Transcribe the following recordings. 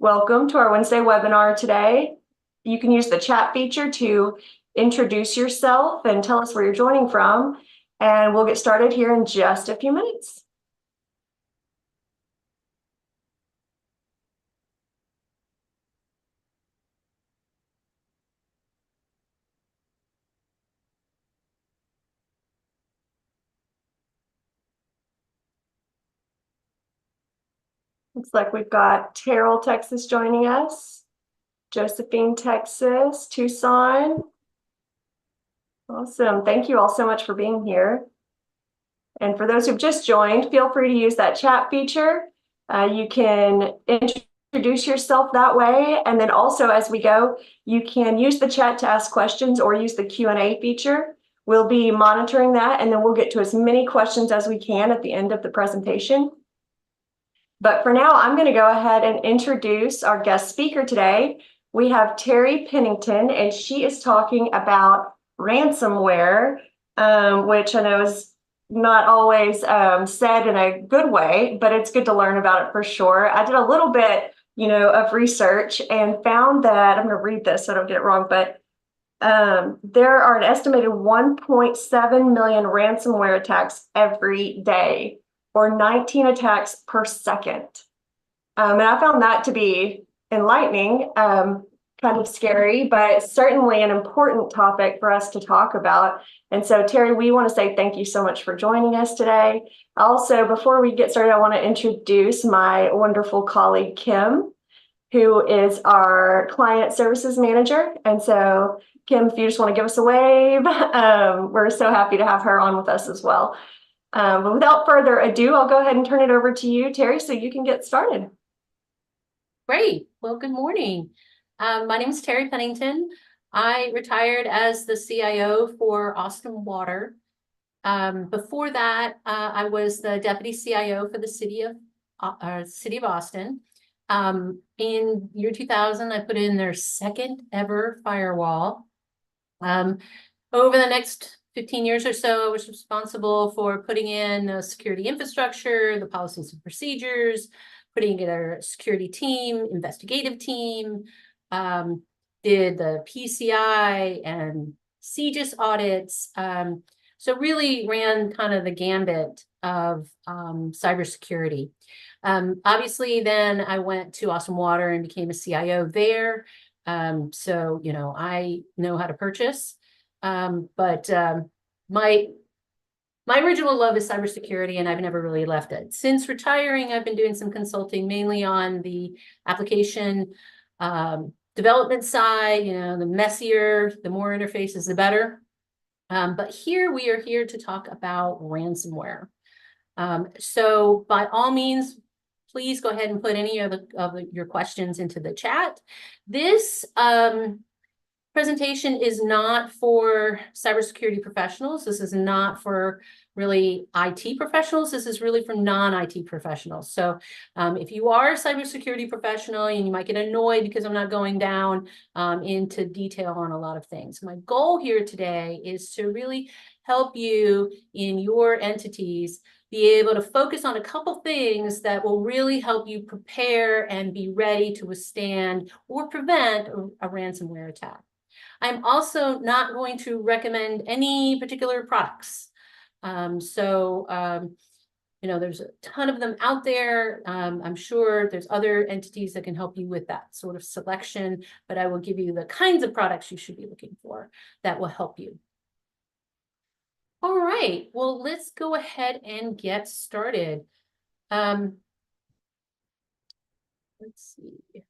Welcome to our Wednesday webinar today. You can use the chat feature to introduce yourself and tell us where you're joining from, and we'll get started here in just a few minutes. Looks like we've got Terrell, Texas joining us, Josephine, Texas, Tucson. Awesome. Thank you all so much for being here. And for those who've just joined, feel free to use that chat feature. You can introduce yourself that way. And then also as we go, you can use the chat to ask questions or use the Q&A feature. We'll be monitoring that, and then we'll get to as many questions as we can at the end of the presentation. But for now, I'm going to go ahead and introduce our guest speaker today. We have Teri Pennington, and she is talking about ransomware, which I know is not always said in a good way, but it's good to learn about it for sure. I did a little bit, of research and found that, I'm going to read this so I don't get it wrong, but there are an estimated 1.7 million ransomware attacks every day, or 19 attacks per second. And I found that to be enlightening, kind of scary, but certainly an important topic for us to talk about. And so, Teri, we want to say thank you so much for joining us today. Also, before we get started, I want to introduce my wonderful colleague, Kim, who is our client services manager. And so, Kim, if you just want to give us a wave, we're so happy to have her on with us as well. But without further ado, I'll go ahead and turn it over to you, Teri, so you can get started. Great. Well, good morning. My name is Teri Pennington. I retired as the CIO for Austin Water. Before that, I was the deputy CIO for the city of Austin. In year 2000, I put in their second ever firewall. Over the next 15 years or so, I was responsible for putting in the security infrastructure, the policies and procedures, putting together a security team, investigative team, did the PCI and CGIS audits. So really ran kind of the gambit of cybersecurity. Obviously, then I went to Austin Water and became a CIO there. So, I know how to purchase. But my original love is cybersecurity, and I've never really left it. Since retiring, I've been doing some consulting, mainly on the application development side. The messier, the more interfaces, the better. But we are here to talk about ransomware. So by all means, please go ahead and put any of your questions into the chat. This presentation is not for cybersecurity professionals. This is not for really IT professionals. This is really for non-IT professionals. So if you are a cybersecurity professional and you might get annoyed because I'm not going down into detail on a lot of things, my goal here today is to really help you in your entities be able to focus on a couple things that will really help you prepare and be ready to withstand or prevent a ransomware attack. I'm also not going to recommend any particular products. There's a ton of them out there. I'm sure there's other entities that can help you with that sort of selection, but I will give you the kinds of products you should be looking for that will help you. All right, well, let's go ahead and get started. Let's see.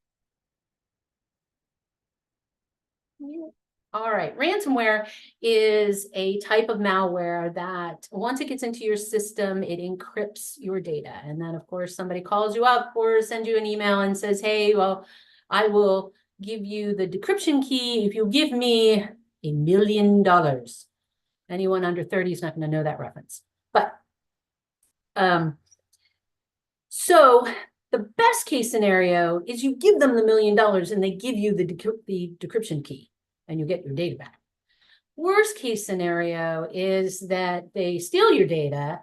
Yeah. All right, ransomware is a type of malware that once it gets into your system, it encrypts your data. And then, of course, somebody calls you up or sends you an email and says, hey, well, I will give you the decryption key if you give me $1 million. Anyone under 30 is not going to know that reference. But so the best case scenario is you give them the $1 million and they give you the decryption key and you get your data back. Worst case scenario is that they steal your data,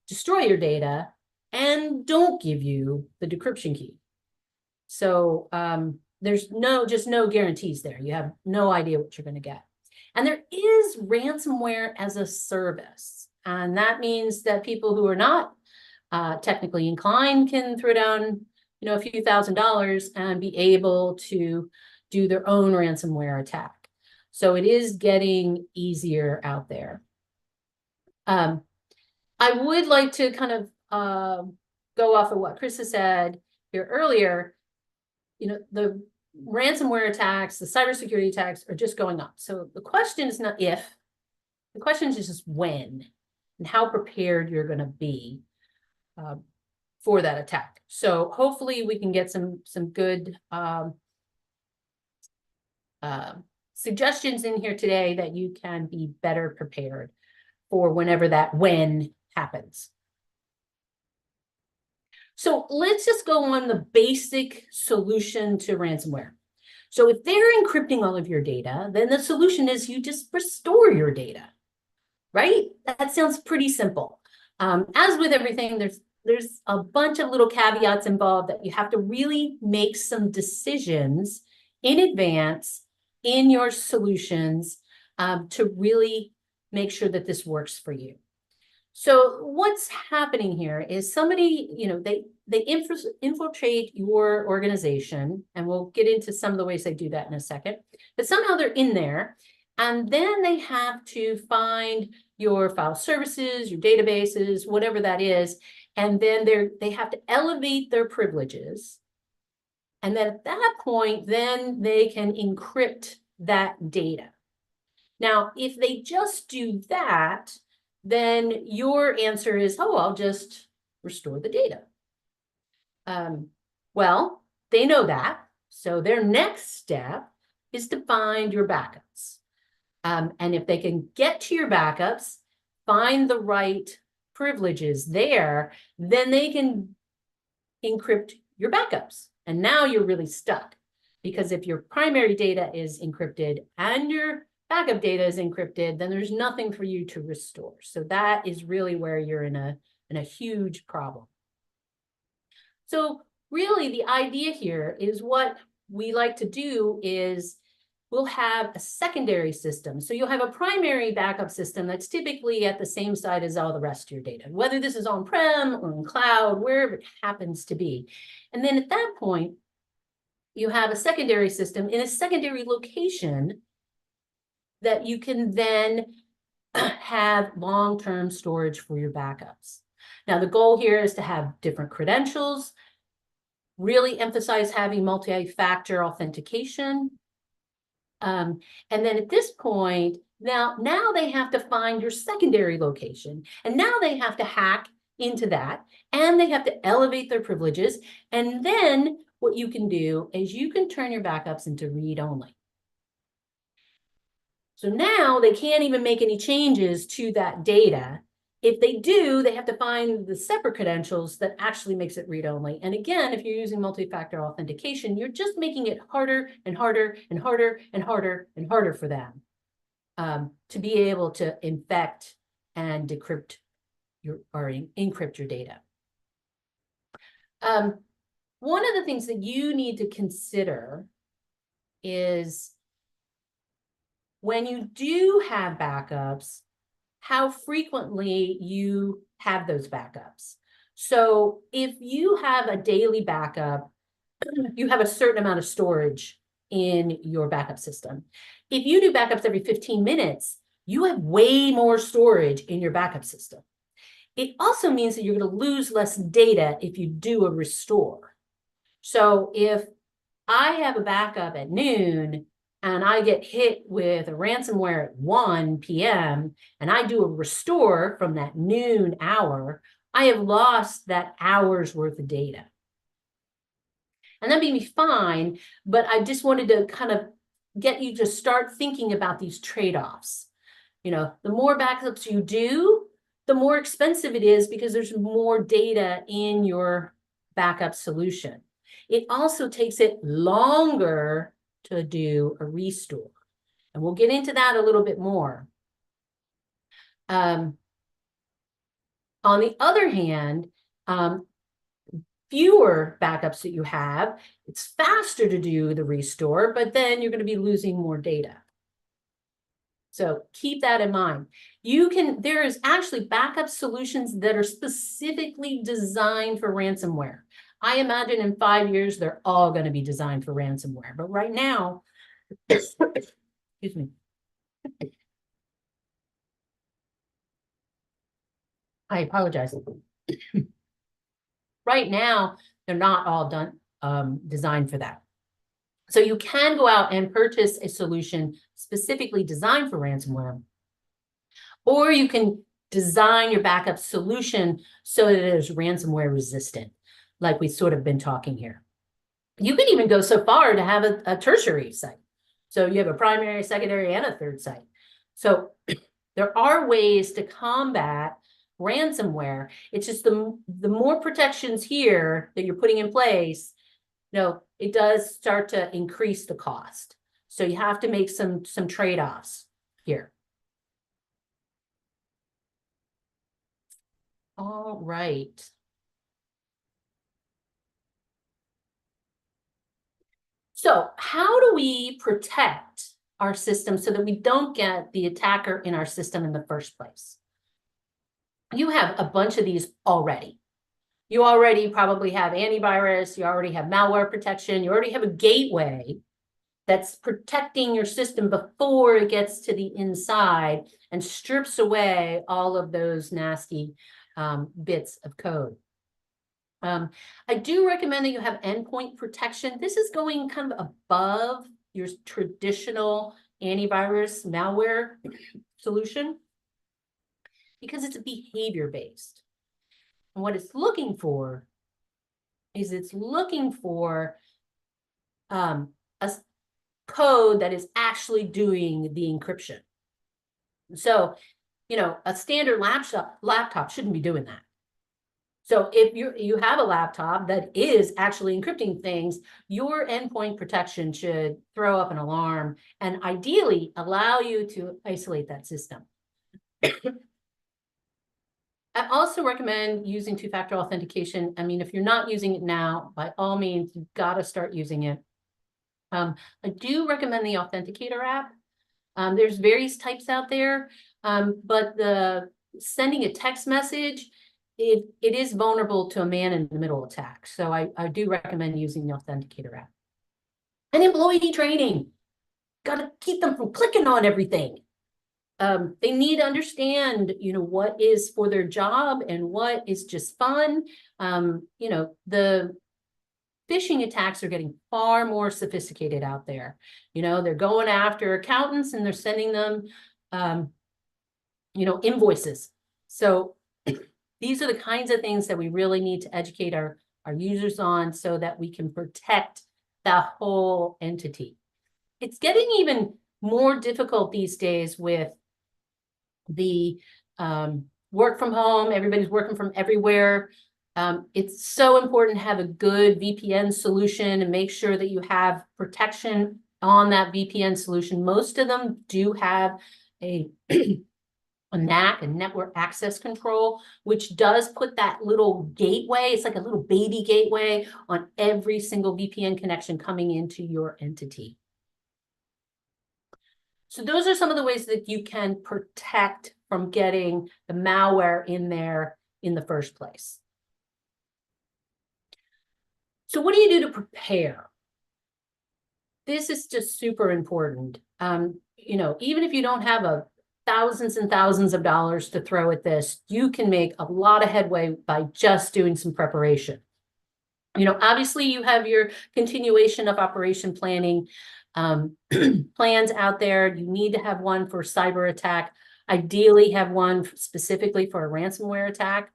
destroy your data, and don't give you the decryption key. So there's just no guarantees there. You have no idea what you're going to get. And there is ransomware as a service. And that means that people who are not technically inclined can throw down, a few $1,000s and be able to do their own ransomware attack. So it is getting easier out there. I would like to kind of go off of what Chris has said here earlier. The ransomware attacks, the cybersecurity attacks are just going up. So the question is not if, the question is just when and how prepared you're going to be for that attack. So hopefully we can get some good suggestions in here today that you can be better prepared for whenever that when happens. So let's just go on the basic solution to ransomware. So if they're encrypting all of your data, then the solution is you just restore your data, right? That sounds pretty simple. As with everything, there's a bunch of little caveats involved that you have to really make some decisions in advance in your solutions to really make sure that this works for you. So what's happening here is somebody, they infiltrate your organization, and we'll get into some of the ways they do that in a second, but somehow they're in there, and then they have to find your file services, your databases, whatever that is, and then they have to elevate their privileges. And then at that point, then they can encrypt that data. Now, if they just do that, then your answer is, oh, I'll just restore the data. Well, they know that. So their next step is to find your backups. And if they can get to your backups, find the right privileges there, then they can encrypt your backups. And now you're really stuck, because if your primary data is encrypted and your backup data is encrypted, then there's nothing for you to restore. So that is really where you're in a huge problem. So really the idea here is, what we like to do is we'll have a secondary system. So you'll have a primary backup system that's typically at the same site as all the rest of your data, whether this is on-prem or in cloud, wherever it happens to be. And then at that point, you have a secondary system in a secondary location that you can then have long-term storage for your backups. Now, the goal here is to have different credentials, really emphasize having multi-factor authentication. And then at this point, now they have to find your secondary location, and now they have to hack into that, and they have to elevate their privileges. And then what you can do is you can turn your backups into read-only. So now they can't even make any changes to that data. If they do, they have to find the separate credentials that actually makes it read-only. And again, if you're using multi-factor authentication, you're just making it harder and harder and harder and harder and harder for them to be able to infect and decrypt or encrypt your data. One of the things that you need to consider is, when you do have backups, how frequently you have those backups. So if you have a daily backup, you have a certain amount of storage in your backup system. If you do backups every 15 minutes, you have way more storage in your backup system. It also means that you're going to lose less data if you do a restore. So if I have a backup at noon and I get hit with a ransomware at 1 p.m. and I do a restore from that noon hour, I have lost that hour's worth of data. And that may be fine, but I just wanted to kind of get you to start thinking about these trade-offs. The more backups you do, the more expensive it is, because there's more data in your backup solution. It also takes it longer to do a restore. And we'll get into that a little bit more. On the other hand, fewer backups that you have, it's faster to do the restore, but then you're going to be losing more data. So keep that in mind. There is actually backup solutions that are specifically designed for ransomware. I imagine in 5 years, they're all going to be designed for ransomware. But right now, excuse me. I apologize. Right now, they're not all designed for that. So you can go out and purchase a solution specifically designed for ransomware, or you can design your backup solution so that it is ransomware resistant, like we've sort of been talking here. You can even go so far to have a tertiary site. So you have a primary, secondary, and a third site. So there are ways to combat ransomware. It's just the more protections here that you're putting in place, it does start to increase the cost. So you have to make some trade-offs here. All right. So how do we protect our system so that we don't get the attacker in our system in the first place? You have a bunch of these already. You already probably have antivirus, you already have malware protection, you already have a gateway that's protecting your system before it gets to the inside and strips away all of those nasty bits of code. I do recommend that you have endpoint protection. This is going kind of above your traditional antivirus malware solution because it's behavior-based. And what it's looking for is it's looking for a code that is actually doing the encryption. So, a standard laptop shouldn't be doing that. So if you have a laptop that is actually encrypting things, your endpoint protection should throw up an alarm and ideally allow you to isolate that system. I also recommend using two-factor authentication. I mean, if you're not using it now, by all means, you've got to start using it. I do recommend the Authenticator app. There's various types out there, but sending a text message, it is vulnerable to a man-in-the-middle attack. So I do recommend using the Authenticator app. And employee training. Got to keep them from clicking on everything. They need to understand, what is for their job and what is just fun. The phishing attacks are getting far more sophisticated out there. They're going after accountants and they're sending them, invoices. So these are the kinds of things that we really need to educate our users on so that we can protect the whole entity. It's getting even more difficult these days with the work from home. Everybody's working from everywhere. It's so important to have a good VPN solution and make sure that you have protection on that VPN solution. Most of them do have a NAC, a network access control, which does put that little gateway, it's like a little baby gateway on every single VPN connection coming into your entity. So those are some of the ways that you can protect from getting the malware in there in the first place. So what do you do to prepare? This is just super important. Even if you don't have thousands and thousands of dollars to throw at this, you can make a lot of headway by just doing some preparation. Obviously you have your continuation of operation planning plans out there. You need to have one for cyber attack. Ideally have one specifically for a ransomware attack.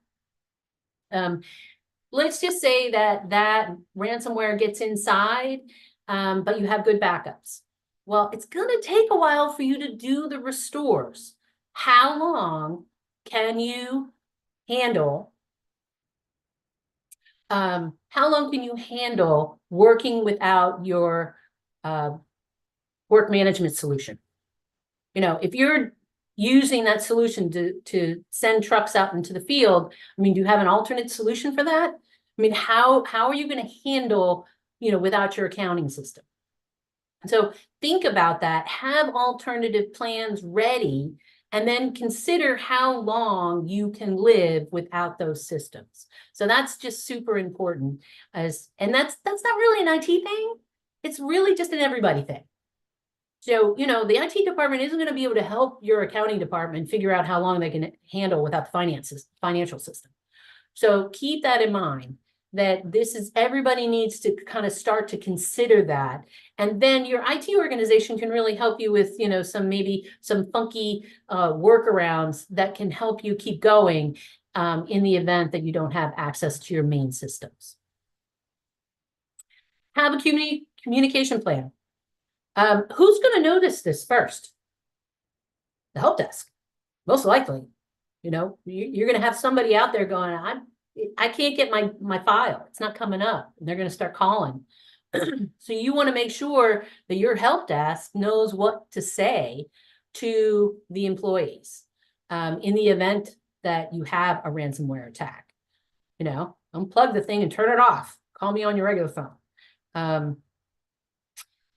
Let's just say that ransomware gets inside, but you have good backups. Well, it's going to take a while for you to do the restores. How long can you handle? How long can you handle working without your work management solution? If you're using that solution to send trucks out into the field, I mean, do you have an alternate solution for that? I mean, how are you going to handle, without your accounting system? So think about that, have alternative plans ready, and then consider how long you can live without those systems. So that's just super important. And that's not really an IT thing. It's really just an everybody thing. So, the IT department isn't going to be able to help your accounting department figure out how long they can handle without the financial system. So keep that in mind, that everybody needs to kind of start to consider that. And then your IT organization can really help you with, maybe some funky workarounds that can help you keep going in the event that you don't have access to your main systems. Have a communication plan. Who's going to notice this first? The help desk, most likely. You're going to have somebody out there going, I can't get my file. It's not coming up. And they're going to start calling. So you want to make sure that your help desk knows what to say to the employees in the event that you have a ransomware attack. Unplug the thing and turn it off. Call me on your regular phone.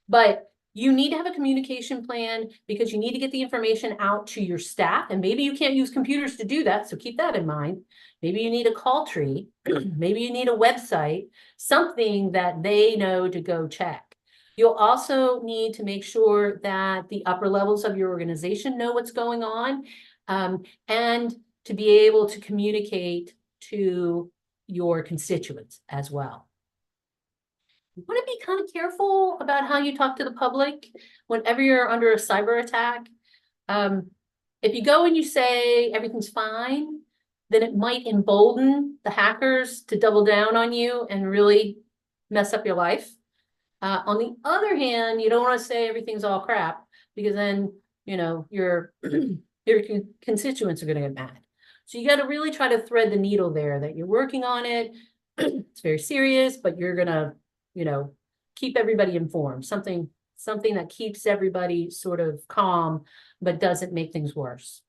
But you need to have a communication plan because you need to get the information out to your staff. And maybe you can't use computers to do that. So keep that in mind. Maybe you need a call tree. Maybe you need a website, something that they know to go check. You'll also need to make sure that the upper levels of your organization know what's going on, and to be able to communicate to your constituents as well. You want to be kind of careful about how you talk to the public whenever you're under a cyber attack. If you go and you say everything's fine, then it might embolden the hackers to double down on you and really mess up your life. On the other hand, you don't want to say everything's all crap, because then, your constituents are going to get mad. So you got to really try to thread the needle there, that you're working on it. It's very serious, but you're going to keep everybody informed, something that keeps everybody sort of calm, but doesn't make things worse.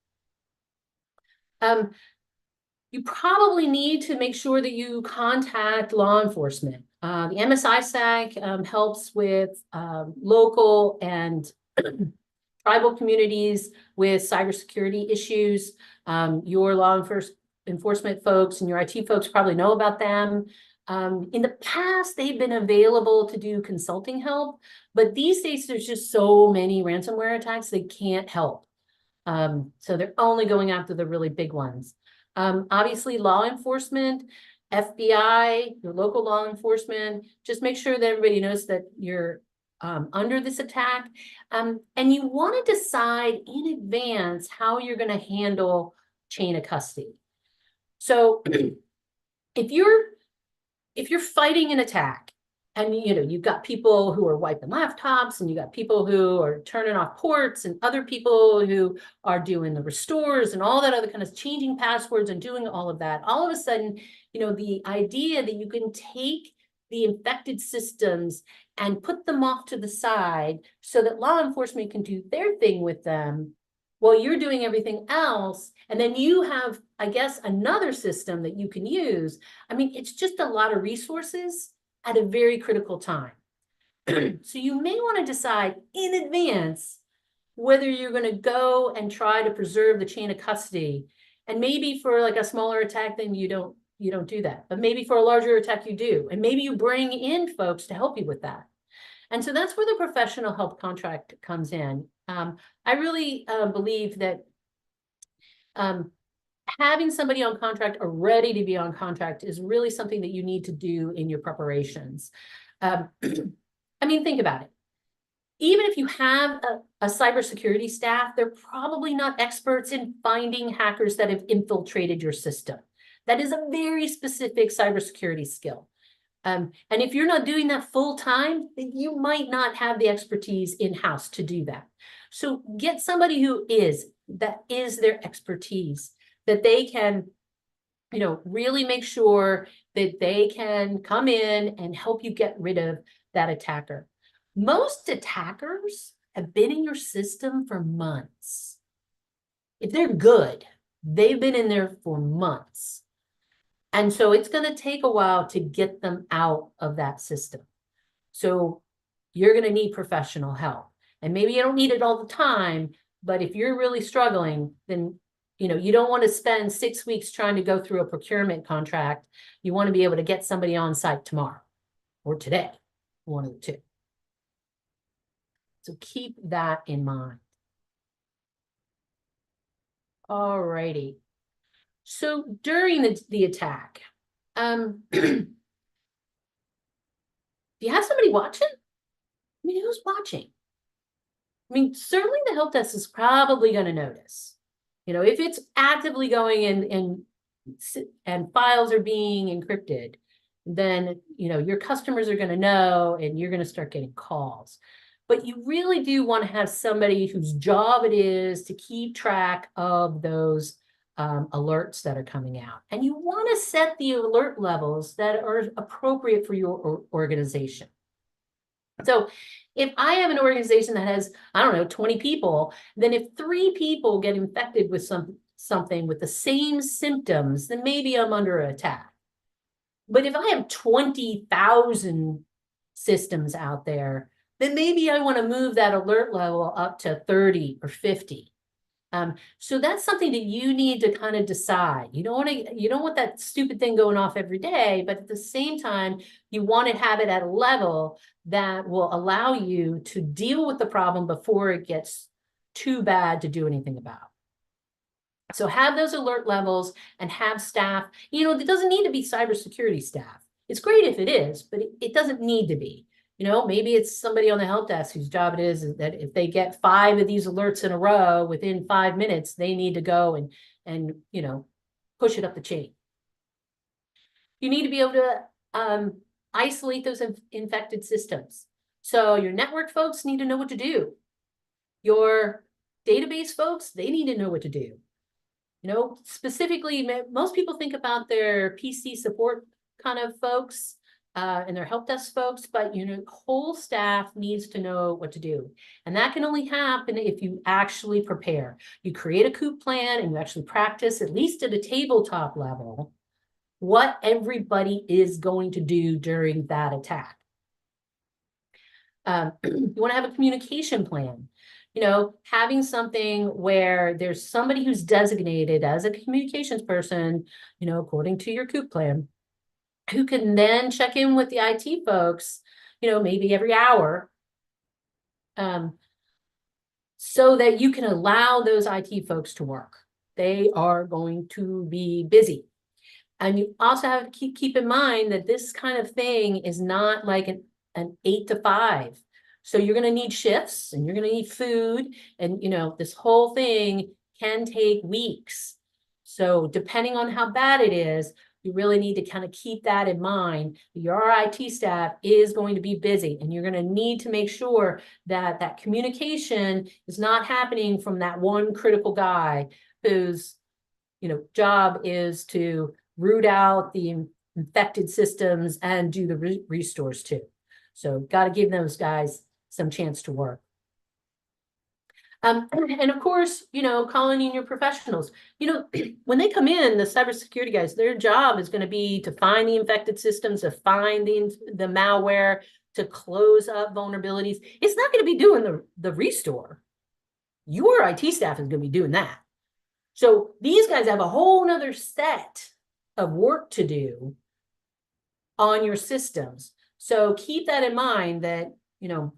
You probably need to make sure that you contact law enforcement. The MSISAC helps with local and tribal communities with cybersecurity issues. Your law enforcement folks and your IT folks probably know about them. In the past, they've been available to do consulting help, but these days there's just so many ransomware attacks, they can't help. So they're only going after the really big ones. Obviously, law enforcement, FBI, your local law enforcement, just make sure that everybody knows that you're under this attack. And you want to decide in advance how you're going to handle chain of custody. So if you're fighting an attack and you've got people who are wiping laptops and you got people who are turning off ports and other people who are doing the restores and all that other kind of changing passwords and doing all of that, all of a sudden, the idea that you can take the infected systems and put them off to the side so that law enforcement can do their thing with them while you're doing everything else, and then you have, I guess, another system that you can use. I mean, it's just a lot of resources at a very critical time. So you may want to decide in advance whether you're going to go and try to preserve the chain of custody. And maybe for like a smaller attack, then you don't do that. But maybe for a larger attack, you do. And maybe you bring in folks to help you with that. And so that's where the professional help contract comes in. I really believe that having somebody on contract or ready to be on contract is really something that you need to do in your preparations. I mean, think about it. Even if you have a cybersecurity staff, they're probably not experts in finding hackers that have infiltrated your system. That is a very specific cybersecurity skill. And if you're not doing that full time, then you might not have the expertise in-house to do that. So get somebody that is their expertise, that they can, really make sure that they can come in and help you get rid of that attacker. Most attackers have been in your system for months. If they're good, they've been in there for months. And so it's going to take a while to get them out of that system. So you're going to need professional help. And maybe you don't need it all the time, but if you're really struggling, then you don't want to spend 6 weeks trying to go through a procurement contract. You want to be able to get somebody on site tomorrow or today, one of the two. So keep that in mind. All righty. So during the attack, do you have somebody watching? I mean, who's watching? I mean, certainly the help desk is probably going to notice. If it's actively going and files are being encrypted, then, your customers are going to know and you're going to start getting calls. But you really do want to have somebody whose job it is to keep track of those alerts that are coming out. And you want to set the alert levels that are appropriate for your organization. So if I have an organization that has, I don't know, 20 people, then if 3 people get infected with something with the same symptoms, then maybe I'm under attack. But if I have 20,000 systems out there, then maybe I want to move that alert level up to 30 or 50. So that's something that you need to kind of decide. You don't want that stupid thing going off every day, but at the same time, you want to have it at a level that will allow you to deal with the problem before it gets too bad to do anything about. So have those alert levels and have staff. It doesn't need to be cybersecurity staff. It's great if it is, but it doesn't need to be. Maybe it's somebody on the help desk whose job it is that if they get 5 of these alerts in a row within 5 minutes, they need to go and push it up the chain. You need to be able to isolate those infected systems. So your network folks need to know what to do. Your database folks, they need to know what to do. Specifically, most people think about their PC support kind of folks and their help desk folks, but whole staff needs to know what to do. And that can only happen if you actually prepare. You create a COOP plan and you actually practice, at least at a tabletop level, what everybody is going to do during that attack. You want to have a communication plan. Having something where there's somebody who's designated as a communications person, according to your COOP plan, who can then check in with the IT folks, maybe every hour, so that you can allow those IT folks to work. They are going to be busy. And you also have to keep in mind that this kind of thing is not like an 8 to 5. So you're going to need shifts and you're going to need food. And, this whole thing can take weeks. So depending on how bad it is, you really need to kind of keep that in mind. Your IT staff is going to be busy and you're going to need to make sure that that communication is not happening from that one critical guy whose, job is to root out the infected systems and do the restores too. So got to give those guys some chance to work. And of course, calling in your professionals. When they come in, the cybersecurity guys, their job is going to be to find the infected systems, to find the malware, to close up vulnerabilities. It's not going to be doing the restore. Your IT staff is going to be doing that. So these guys have a whole nother set of work to do on your systems. So keep that in mind that,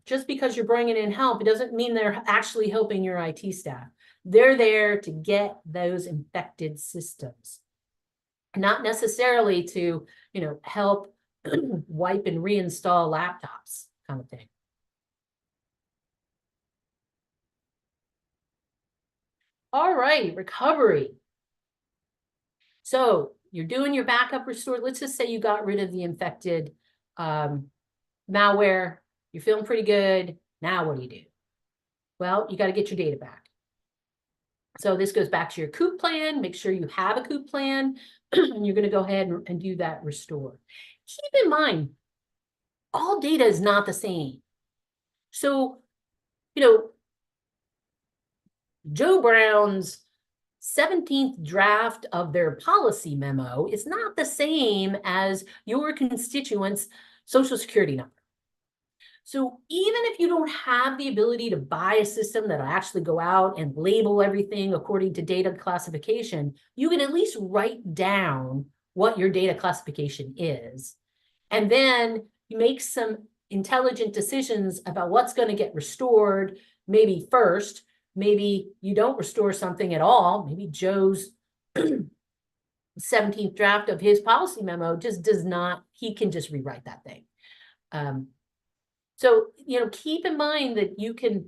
just because you're bringing in help, it doesn't mean they're actually helping your IT staff. They're there to get those infected systems, not necessarily to, help wipe and reinstall laptops kind of thing. All right, recovery. So you're doing your backup restore. Let's just say you got rid of the infected malware. You're feeling pretty good. Now what do? Well, you got to get your data back. So this goes back to your COOP plan. Make sure you have a COOP plan. And you're going to go ahead and do that restore. Keep in mind, all data is not the same. So, Joe Brown's 17th draft of their policy memo is not the same as your constituent's social security number. So even if you don't have the ability to buy a system that'll actually go out and label everything according to data classification, you can at least write down what your data classification is. And then you make some intelligent decisions about what's going to get restored, maybe first. Maybe you don't restore something at all. Maybe Joe's 17th draft of his policy memo just does not, he can just rewrite that thing. So, keep in mind that you can,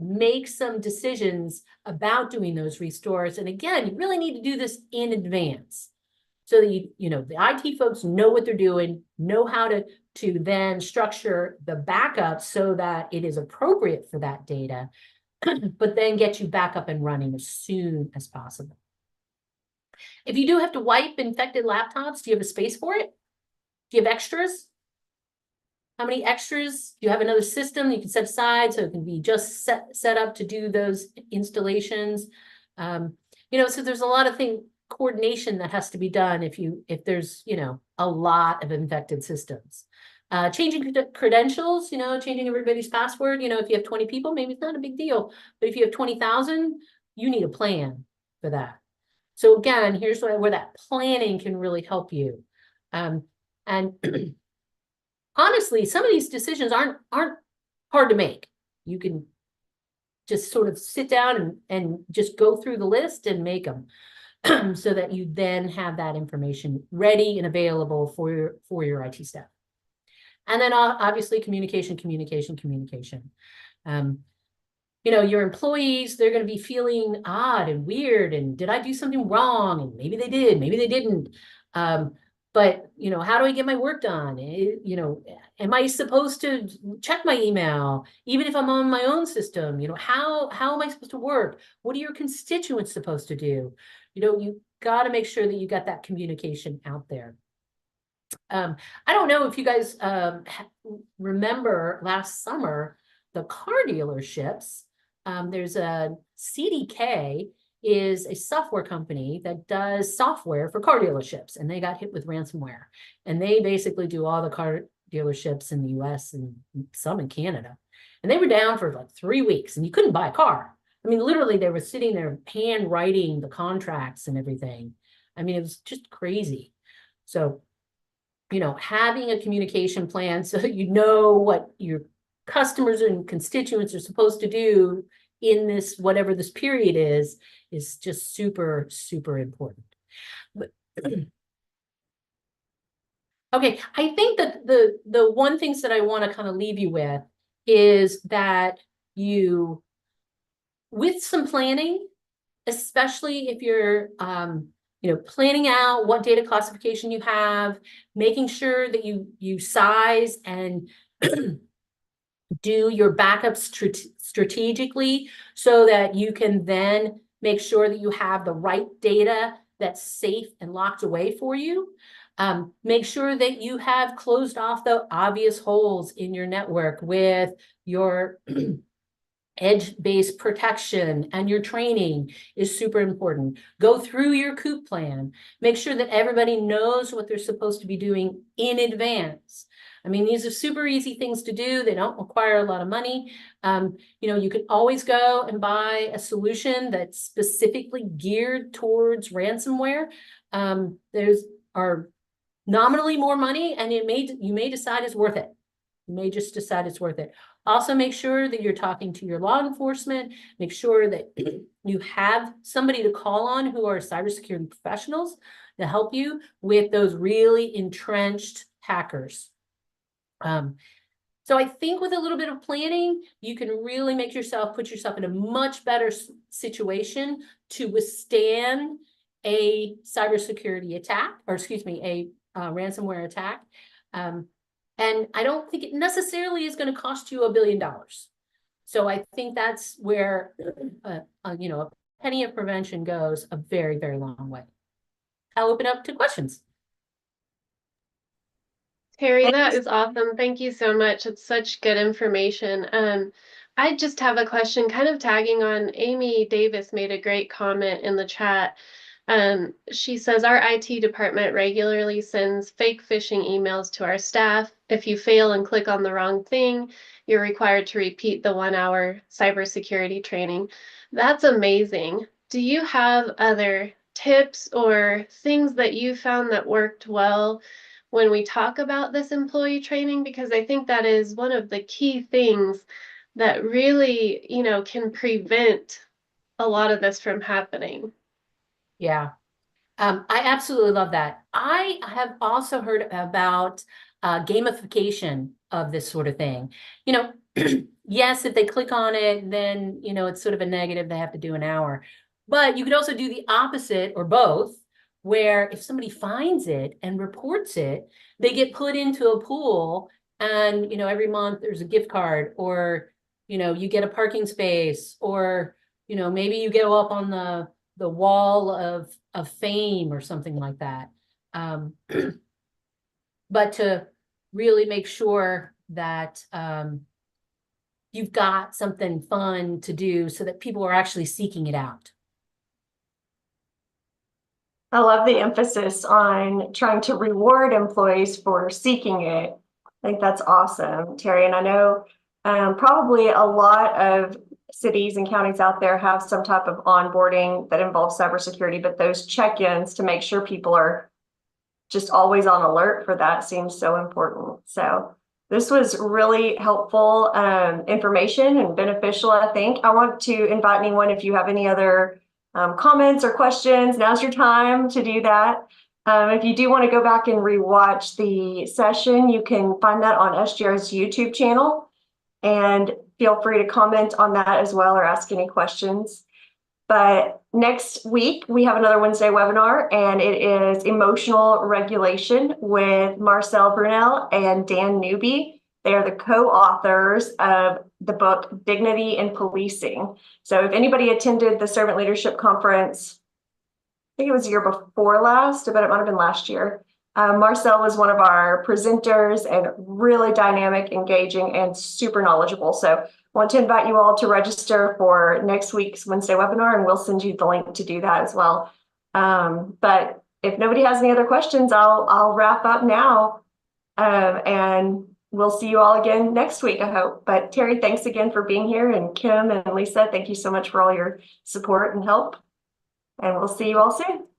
make some decisions about doing those restores. And again, you really need to do this in advance so that the IT folks know what they're doing, know how to then structure the backup so that it is appropriate for that data, but then get you back up and running as soon as possible. If you do have to wipe infected laptops, do you have a space for it? Do you have extras? How many extras? Do you have another system you can set aside so it can be just set up to do those installations? So there's a lot of coordination that has to be done if there's, a lot of infected systems. Changing credentials, changing everybody's password, if you have 20 people, maybe it's not a big deal. But if you have 20,000, you need a plan for that. So again, here's where that planning can really help you. And honestly, some of these decisions aren't hard to make. You can just sort of sit down and just go through the list and make them so that you then have that information ready and available for your IT staff. And then obviously communication. Your employees, they're going to be feeling odd and weird. And did I do something wrong? And maybe they did, maybe they didn't. But, how do I get my work done? Am I supposed to check my email, even if I'm on my own system? How am I supposed to work? What are your constituents supposed to do? You got to make sure that you got that communication out there. I don't know if you guys remember last summer, the car dealerships. There's a CDK is a software company that does software for car dealerships, and they got hit with ransomware. And they basically do all the car dealerships in the US and some in Canada. And they were down for like 3 weeks, and you couldn't buy a car. I mean, literally, they were sitting there hand writing the contracts and everything. I mean, it was just crazy. So, having a communication plan so that you know what your customers and constituents are supposed to do in this, whatever this period is just super, super important. But, okay, I think that the one things that I want to kind of leave you with is that with some planning, especially if you're planning out what data classification you have, making sure that you size and do your backups strategically so that you can then make sure that you have the right data that's safe and locked away for you. Make sure that you have closed off the obvious holes in your network with your edge-based protection, and your training is super important. Go through your COOP plan. Make sure that everybody knows what they're supposed to be doing in advance. I mean, these are super easy things to do. They don't require a lot of money. You can always go and buy a solution that's specifically geared towards ransomware. There's are nominally more money, and you may decide it's worth it. You may just decide it's worth it. Also, make sure that you're talking to your law enforcement. Make sure that you have somebody to call on who are cybersecurity professionals to help you with those really entrenched hackers. So I think with a little bit of planning, you can really put yourself in a much better situation to withstand a cybersecurity attack, or excuse me, a ransomware attack. And I don't think it necessarily is going to cost you $1 billion. So I think that's where, a penny of prevention goes a very, very long way. I'll open up to questions. Teri, that is awesome. Thank you so much. It's such good information. I just have a question, kind of tagging on Amy Davis made a great comment in the chat. She says our IT department regularly sends fake phishing emails to our staff. If you fail and click on the wrong thing, you're required to repeat the 1 hour cybersecurity training. That's amazing. Do you have other tips or things that you found that worked well when we talk about this employee training? Because I think that is one of the key things that really, can prevent a lot of this from happening. Yeah. I absolutely love that. I have also heard about gamification of this sort of thing. You know, yes, if they click on it, then, it's sort of a negative. They have to do an hour. But you could also do the opposite or both, where if somebody finds it and reports it, they get put into a pool and, every month there's a gift card or, you get a parking space or, maybe you go up on the wall of fame or something like that. But to really make sure that you've got something fun to do so that people are actually seeking it out. I love the emphasis on trying to reward employees for seeking it. I think that's awesome, Teri. And I know probably a lot of cities and counties out there have some type of onboarding that involves cybersecurity, but those check-ins to make sure people are just always on alert for that seems so important. So this was really helpful information and beneficial, I think. I want to invite anyone, if you have any other comments or questions, now's your time to do that. If you do want to go back and rewatch the session, you can find that on SGR's YouTube channel, and feel free to comment on that as well or ask any questions. But next week, we have another Wednesday webinar, and it is emotional regulation with Marcel Brunel and Dan Newby. They are the co-authors of the book Dignity in Policing. So if anybody attended the Servant Leadership Conference, I think it was the year before last, but it might have been last year. Marcel was one of our presenters and really dynamic, engaging, and super knowledgeable. So I want to invite you all to register for next week's Wednesday webinar, and we'll send you the link to do that as well. But if nobody has any other questions, I'll wrap up now, and we'll see you all again next week, I hope. But Teri, thanks again for being here, and Kim and Lisa, thank you so much for all your support and help. And we'll see you all soon.